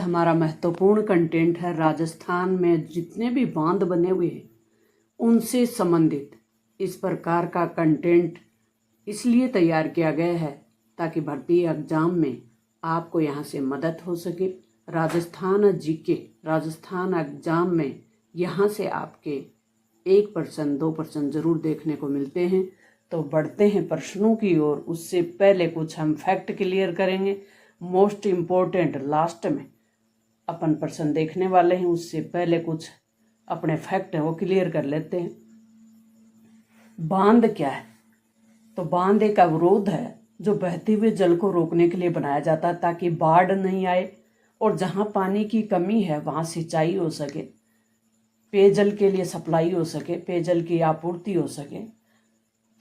हमारा महत्वपूर्ण कंटेंट है राजस्थान में जितने भी बांध बने हुए हैं उनसे संबंधित। इस प्रकार का कंटेंट इसलिए तैयार किया गया है ताकि भर्ती एग्जाम में आपको यहाँ से मदद हो सके। राजस्थान जीके राजस्थान एग्जाम में यहाँ से आपके 1% 2% जरूर देखने को मिलते हैं। तो बढ़ते हैं प्रश्नों की ओर। उससे पहले कुछ हम फैक्ट क्लियर करेंगे। मोस्ट इम्पोर्टेंट लास्ट में अपन प्रश्न देखने वाले हैं, उससे पहले कुछ अपने फैक्ट है वो क्लियर कर लेते हैं। बांध क्या है? तो बांध एक अवरोध है जो बहते हुए जल को रोकने के लिए बनाया जाता है ताकि बाढ़ नहीं आए और जहाँ पानी की कमी है वहाँ सिंचाई हो सके, पेयजल के लिए सप्लाई हो सके, पेयजल की आपूर्ति हो सके।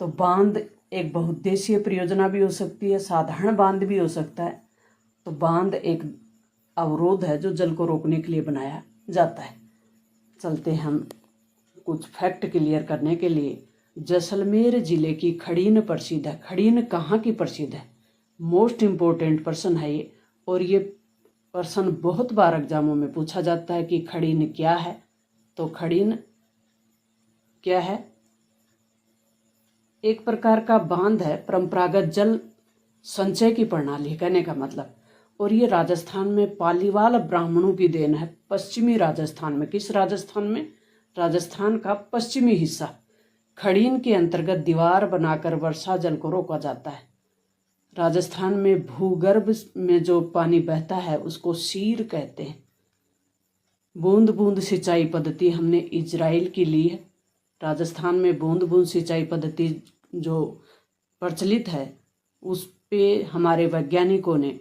तो बांध एक बहुउद्देशीय परियोजना भी हो सकती है, साधारण बांध भी हो सकता है। तो बांध एक अवरोध है जो जल को रोकने के लिए बनाया जाता है। चलते हम कुछ फैक्ट क्लियर करने के लिए। जैसलमेर जिले की खड़ीन प्रसिद्ध है। खड़ीन कहाँ की प्रसिद्ध है? मोस्ट इम्पोर्टेंट प्रश्न है ये, और ये प्रश्न बहुत बार एग्जामों में पूछा जाता है कि खड़ीन क्या है। तो खड़ीन क्या है? एक प्रकार का बांध है, परंपरागत जल संचय की प्रणाली कहने का मतलब। और ये राजस्थान में पालीवाल ब्राह्मणों की देन है। पश्चिमी राजस्थान में, किस राजस्थान में? राजस्थान का पश्चिमी हिस्सा। खड़ीन के अंतर्गत दीवार बनाकर वर्षा जल को रोका जाता है। राजस्थान में भूगर्भ में जो पानी बहता है उसको सीर कहते हैं। बूंद बूंद सिंचाई पद्धति हमने इजराइल की ली है। राजस्थान में बूंद बूंद सिंचाई पद्धति जो प्रचलित है उस पे हमारे वैज्ञानिकों ने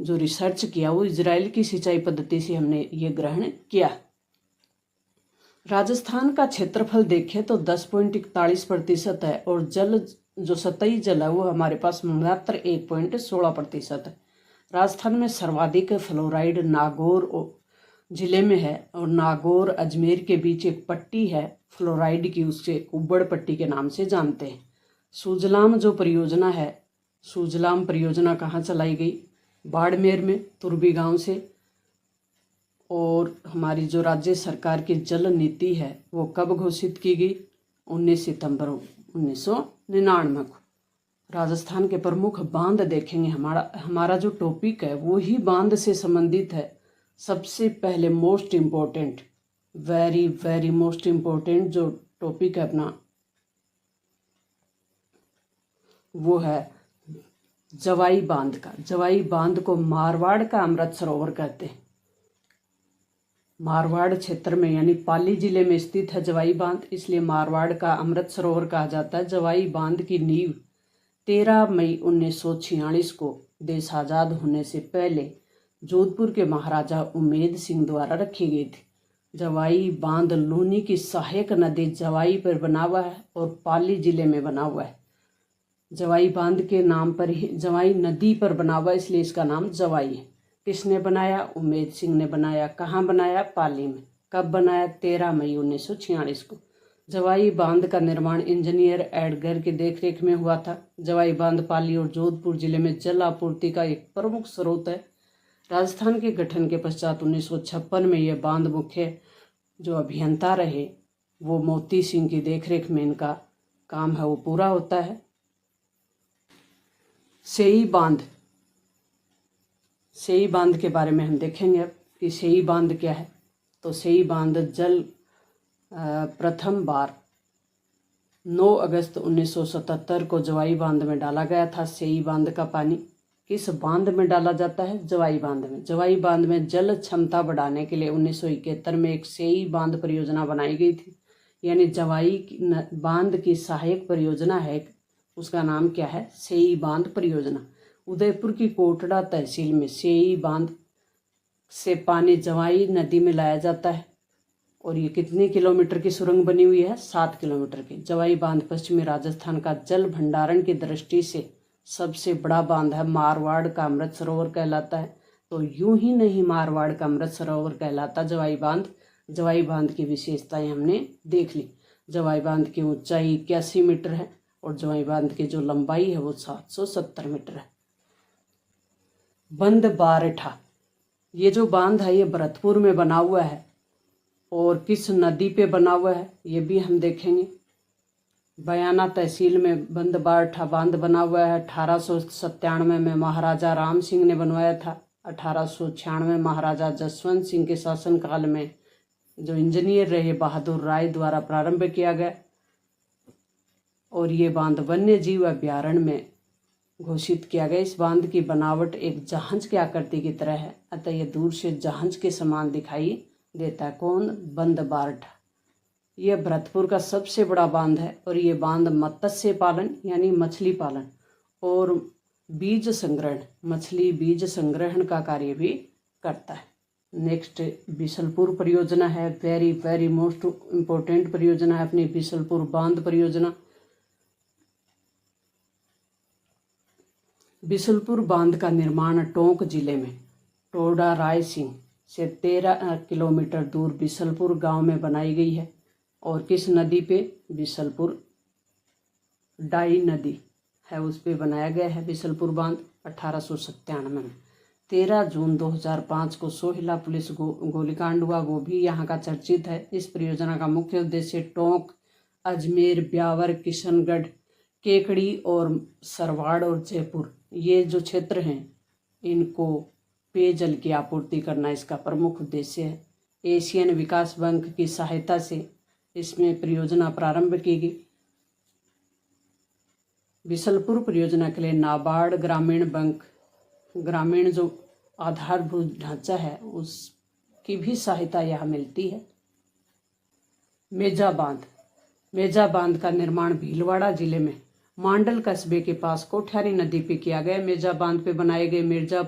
जो रिसर्च किया वो इजराइल की सिंचाई पद्धति से हमने ये ग्रहण किया। राजस्थान का क्षेत्रफल देखें तो 10.41% है और जल जो सतही जल है वो हमारे पास मात्र 1.16% है। राजस्थान में सर्वाधिक फ्लोराइड नागौर जिले में है और नागौर अजमेर के बीच एक पट्टी है फ्लोराइड की, उससे उब्बड़ पट्टी के नाम से जानते हैं। सुजलाम जो परियोजना है, सुजलाम परियोजना कहाँ चलाई गई? बाड़मेर में, तुर्बी गांव से। और हमारी जो राज्य सरकार की जल नीति है वो कब घोषित की गई? 19 सितंबर 1999 को। राजस्थान के प्रमुख बांध देखेंगे। हमारा जो टॉपिक है वो ही बांध से संबंधित है। सबसे पहले most important, very very most important जो टॉपिक है अपना वो है जवाई बांध का। जवाई बांध को मारवाड़ का अमृत सरोवर कहते हैं। मारवाड़ क्षेत्र में यानी पाली जिले में स्थित है जवाई बांध, इसलिए मारवाड़ का अमृत सरोवर कहा जाता है। जवाई बांध की नींव 13 मई 1946 को देश आज़ाद होने से पहले जोधपुर के महाराजा उमेद सिंह द्वारा रखी गई थी। जवाई बांध लूनी की सहायक नदी जवाई पर बना हुआ है और पाली जिले में बना हुआ है। जवाई बांध के नाम पर ही, जवाई नदी पर बना हुआ इसलिए इसका नाम जवाई है। किसने बनाया? उमेद सिंह ने बनाया। कहाँ बनाया? पाली में। कब बनाया? 13 मई 1946 को। जवाई बांध का निर्माण इंजीनियर एडगर की देखरेख में हुआ था। जवाई बांध पाली और जोधपुर जिले में जल आपूर्ति का एक प्रमुख स्रोत है। राजस्थान के गठन के पश्चात 1956 में यह बांध मुख्य जो अभियंता रहे वो मोती सिंह की देखरेख में इनका काम है वो पूरा होता है। सेई बांध, सेई बांध के बारे में हम देखेंगे अब कि सेई बांध क्या है। तो सेई बांध जल प्रथम बार 9 अगस्त 1977 को जवाई बांध में डाला गया था। सेई बांध का पानी किस बांध में डाला जाता है? जवाई बांध में। जवाई बांध में जल क्षमता बढ़ाने के लिए 1971 में एक सेई बांध परियोजना बनाई गई थी। यानी जवाई बांध की सहायक परियोजना है, उसका नाम क्या है? सेई बांध परियोजना। उदयपुर की कोटड़ा तहसील में सेई बांध से पानी जवाई नदी में लाया जाता है। और ये कितने किलोमीटर की सुरंग बनी हुई है? 7 किलोमीटर की। जवाई बांध पश्चिमी राजस्थान का जल भंडारण की दृष्टि से सबसे बड़ा बांध है। मारवाड़ का अमृत सरोवर कहलाता है। तो यूं ही नहीं मारवाड़ का अमृत सरोवर कहलाता जवाई बांध। जवाई बांध की विशेषताएं हमने देख ली। जवाई बांध की ऊंचाई 81 मीटर है और जवाई बांध की जो लंबाई है वो 770 मीटर है। बंद बारठा, ये जो बांध है ये भरतपुर में बना हुआ है और किस नदी पे बना हुआ है ये भी हम देखेंगे। बयाना तहसील में बंदबारठा बांध बना हुआ है। 1897 में महाराजा राम सिंह ने बनवाया था। 1896 में महाराजा जसवंत सिंह के शासनकाल में जो इंजीनियर रहे बहादुर राय द्वारा प्रारंभ किया गया और ये बांध वन्य जीव अभ्यारण्य में घोषित किया गया। इस बांध की बनावट एक जहाज की आकृति की तरह है, अतः ये दूर से जहाज के समान दिखाई देता है। कौन? बंदबारठा। यह भरतपुर का सबसे बड़ा बांध है और ये बांध मत्स्य पालन यानी मछली पालन और बीज संग्रहण मछली बीज संग्रहण का कार्य भी करता है। नेक्स्ट बिसलपुर परियोजना है। वेरी वेरी मोस्ट इम्पोर्टेंट परियोजना है अपनी बिसलपुर बांध परियोजना। बिसलपुर बांध का निर्माण टोंक जिले में टोडा राय सिंह से 13 किलोमीटर दूर बिसलपुर गांव में बनाई गई है और किस नदी पे? बिसलपुर डाई नदी है उस पे बनाया गया है बिसलपुर बांध 1897 में। 13 जून 2005 को सोहिला पुलिस गोलीकांड हुआ, वो भी यहाँ का चर्चित है। इस परियोजना का मुख्य उद्देश्य टोंक, अजमेर, ब्यावर, किशनगढ़, केकड़ी और सरवाड़ और जयपुर ये जो क्षेत्र हैं इनको पेयजल की आपूर्ति करना इसका प्रमुख उद्देश्य है। एशियन विकास बैंक की सहायता से इसमें परियोजना प्रारंभ की गई। बिसलपुर परियोजना के लिए नाबार्ड ग्रामीण बैंक ग्रामीण जो आधारभूत ढांचा है उसकी भी सहायता यहाँ मिलती है। मेजा बांध। मेजा बांध का निर्माण भीलवाड़ा जिले में मांडल कस्बे के पास कोठ्यारी नदी पे किया गया। मेजा बांध पे बनाए गए मिर्जा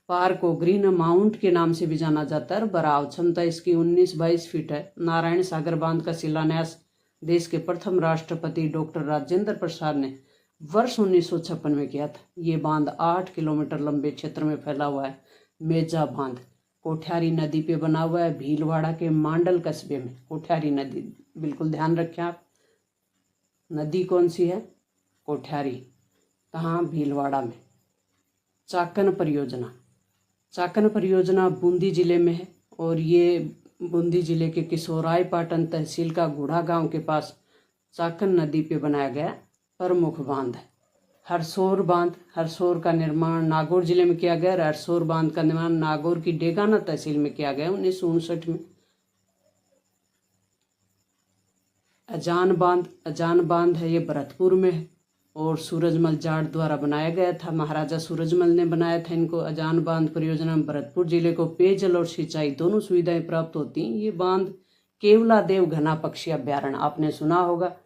पार को ग्रीन माउंट के नाम से भी जाना जाता है। बराव क्षमता इसकी 19-22 फीट है। नारायण सागर बांध का शिलान्यास देश के प्रथम राष्ट्रपति डॉक्टर राजेंद्र प्रसाद ने वर्ष 1956 में किया था। ये बांध 8 किलोमीटर लंबे क्षेत्र में फैला हुआ है। मेजा बांध कोठ्यारी नदी पे बना हुआ है भीलवाड़ा के मांडल कस्बे में। कोठ्यारी नदी बिल्कुल ध्यान रखें आप, नदी कौन सी है? कोठ्यारी। कहाँ? भीलवाड़ा में। चाकन परियोजना। चाकन परियोजना बूंदी जिले में है और ये बूंदी जिले के किशोराय पाटन तहसील का गुढ़ा गांव के पास चाकन नदी पे बनाया गया प्रमुख बांध है। हरसोर बांध। हरसोर का निर्माण नागौर जिले में किया गया। हरसोर बांध का निर्माण नागौर की डेगाना तहसील में किया गया 1959 में। अजान बांध। अजान बांध है ये भरतपुर में है और सूरजमल जाट द्वारा बनाया गया था। महाराजा सूरजमल ने बनाया था इनको। अजान बांध परियोजना में भरतपुर जिले को पेयजल और सिंचाई दोनों सुविधाएं प्राप्त होती हैं। ये बांध केवलादेव घना पक्षी अभ्यारण्य आपने सुना होगा।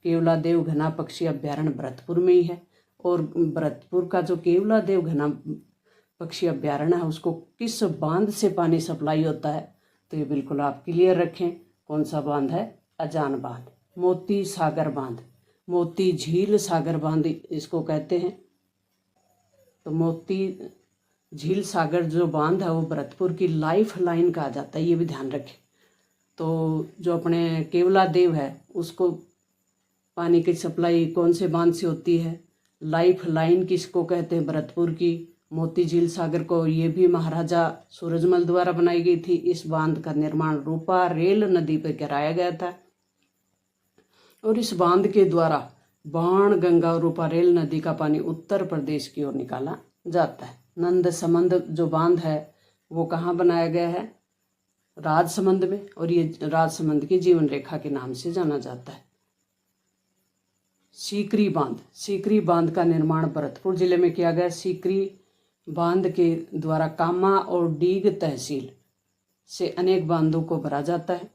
केवलादेव घना पक्षी अभ्यारण्य भरतपुर में ही है और भरतपुर का जो केवलादेव घना पक्षी अभ्यारण्य है उसको किस बांध से पानी सप्लाई होता है तो ये बिल्कुल आप क्लियर रखें। कौन सा बांध है? अजान बांध। मोती सागर बांध। मोती झील सागर बांध इसको कहते हैं। तो मोती झील सागर जो बांध है वो भरतपुर की लाइफ लाइन कहा जाता है, ये भी ध्यान रखें। तो जो अपने केवलादेव है उसको पानी की सप्लाई कौन से बांध से होती है? लाइफ लाइन किसको कहते हैं? भरतपुर की मोती झील सागर को। ये भी महाराजा सूरजमल द्वारा बनाई गई थी। इस बांध का निर्माण रूपा रेल नदी पर कराया गया था और इस बांध के द्वारा बाण गंगा और रूपा रेल नदी का पानी उत्तर प्रदेश की ओर निकाला जाता है। नंद समंद जो बांध है वो कहाँ बनाया गया है? राजसमंद में और ये राजसमंद की जीवन रेखा के नाम से जाना जाता है। सीकरी बांध। सीकरी बांध का निर्माण भरतपुर जिले में किया गया। सीकरी बांध के द्वारा कामा और डीग तहसील से अनेक बांधों को भरा जाता है।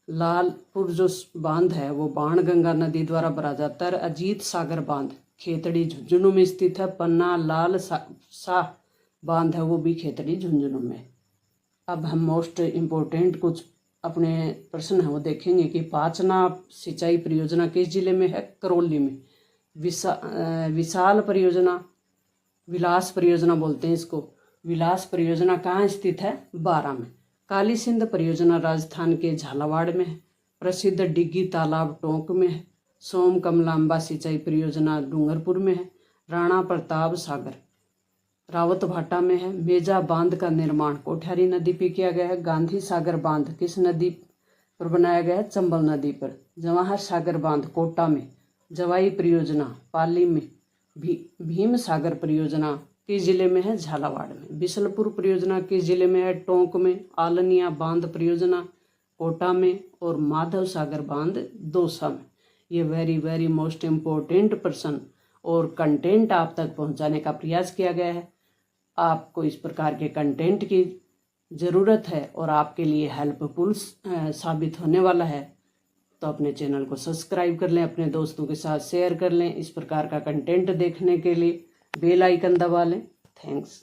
लालपुर जो बांध है वो बाणगंगा नदी द्वारा भरा जाता है। अजीत सागर बांध खेतड़ी झुंझुनू में स्थित है। पन्ना लाल शाह बांध है वो भी खेतड़ी झुंझुनू में। अब हम मोस्ट इम्पोर्टेंट कुछ अपने प्रश्न है वो देखेंगे कि पाचना सिंचाई परियोजना किस जिले में है? करौली में। विशाल परियोजना, विलास परियोजना बोलते हैं इसको। विलास परियोजना कहाँ स्थित है? बारा में। काली सिंध परियोजना राजस्थान के झालावाड़ में है। प्रसिद्ध डिग्गी तालाब टोंक में है। सोम कमलांबा सिंचाई परियोजना डूंगरपुर में है। राणा प्रताप सागर रावतभाटा में है। मेजा बांध का निर्माण कोठ्यारी नदी पे किया गया है। गांधी सागर बांध किस नदी पर बनाया गया है? चंबल नदी पर। जवाहर सागर बांध कोटा में। जवाई परियोजना पाली में। भीम सागर परियोजना किस जिले में है? झालावाड़ में। बिशलपुर परियोजना किस जिले में है? टोंक में। आलनिया बांध परियोजना कोटा में और माधव सागर बांध दौसा में। ये very very most important person और कंटेंट आप तक पहुंचाने का प्रयास किया गया है। आपको इस प्रकार के कंटेंट की ज़रूरत है और आपके लिए हेल्पफुल साबित होने वाला है, तो अपने चैनल को सब्सक्राइब कर लें, अपने दोस्तों के साथ शेयर कर लें। इस प्रकार का कंटेंट देखने के लिए बेल आइकन दबा लें। थैंक्स।